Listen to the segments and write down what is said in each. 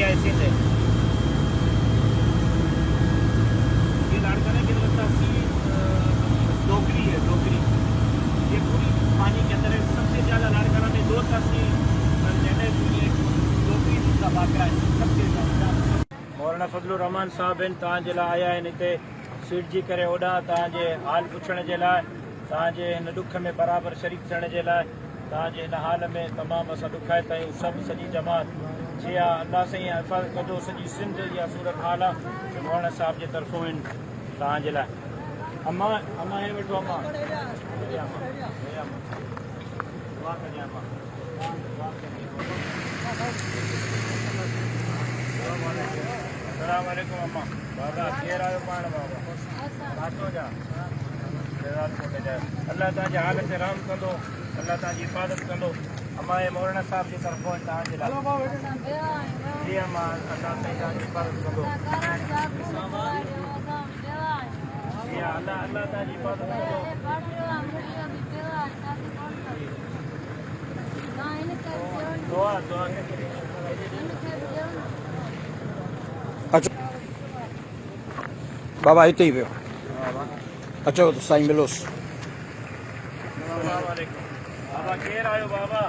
Area Sindh है। ये लाड़काना की तरफ तहसील डोगरी है, डोगरी ये पूरी पानी के अंदर है। सबसे ज़्यादा लाड़काना में 2 तहसील डोगरी का बाकरा है सबसे ज़्यादा। मौलाना फजलुर रहमान साहब आहिनि तव्हांजे लाइ आया आहिनि हिते सीट जी करे ओॾां तव्हांजे हाल पुछण जे लाइ, तव्हांजे हिन ॾुख में बराबरि शरीक थियण जे लाइ। तव्हांजे हिन हाल में तमामु असां ॾुखाइत आहियूं सभु सॼी जमात जीअं अल्लाह साईं हिफ़ाज़त कंदो सॼी सिंध इहा सूरत हाल आहे जो मौलाना साहिब जे तरफ़ों आहिनि तव्हांजे लाइ। अम्मा अम्मा हे वठो अम्मा दुआ कजे अम्मा। अस्सलाम वालेकुम अम्मा। बाबा केरु आहियो पाण बाबा? काथो जा? अल्लाह तव्हांजे हाल ते रहम कंदो, अल्लाह तव्हांजी हिफ़ाज़त कंदो। अम्मा हे मौलाना साहिब जी तरफ़ों तव्हांजे लाइ। जी अम्मा अल्लाह साईं तव्हांजी हिफ़ाज़त कंदो। जी अल्लाह अल्लाह तव्हांजी हिफ़ाज़त कंदो। दुआ दुआ अचो बाबा हिते ई वियो, अचो त साईं मिलोसि। बाबा केरु आहियो बाबा?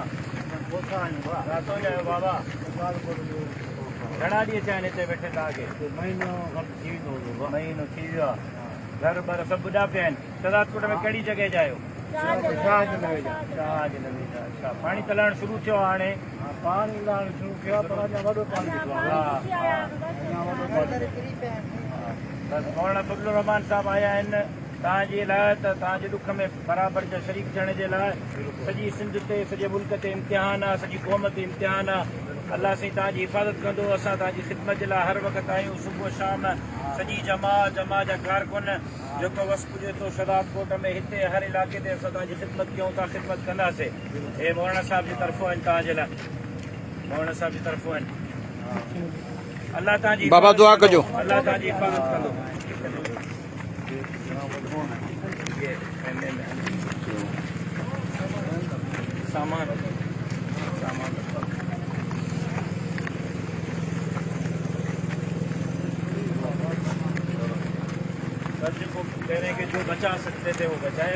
रातो जा आहियो बाबा? घणा ॾींहं थिया आहिनि हिते वेठे तव्हांखे? महीनो थी वियो आहे। घर बर सभु ॿुधा पिया आहिनि। शहदादकोट में कहिड़ी जॻह जा आहियो? अच्छा पाणी त लहणु शुरू थियो आहे हाणे? पाणी लहणु शुरू थियो आहे पर अञा वॾो पाणी बसि मौलाना फजलुर रहमान साहिब आया आहिनि तव्हांजे लाइ त तव्हांजे ॾुख में बराबरि जा शरीक थियण जे लाइ। सॼी सिंध ते सॼे मुल्क ते इम्तिहान आहे, सॼी क़ौम ते इम्तिहान आहे। अल्लाह साईं तव्हांजी हिफ़ाज़त कंदो। असां तव्हांजी ख़िदमत जे लाइ हर वक़्तु आहियूं, सुबुह शाम सॼी जमात जा कारकुन जेको वस पुॼे थो शहदादकोट में हिते हर इलाइक़े ते असां तव्हांजी ख़िदमत कयूं था, ख़िदमत कंदासीं। हे मौलाना साहिब जी तरफ़ों आहिनि तव्हांजे लाइ, मौलाना साहिब जी तरफ़ों आहिनि। अल्लाह तव्हांजी बाबा दुआ कजो। अल्लाह तव्हांजी हिफ़ाज़त कंदो। सामान को कह रहे हैं कि जो बचा सकते थे वो बचाए।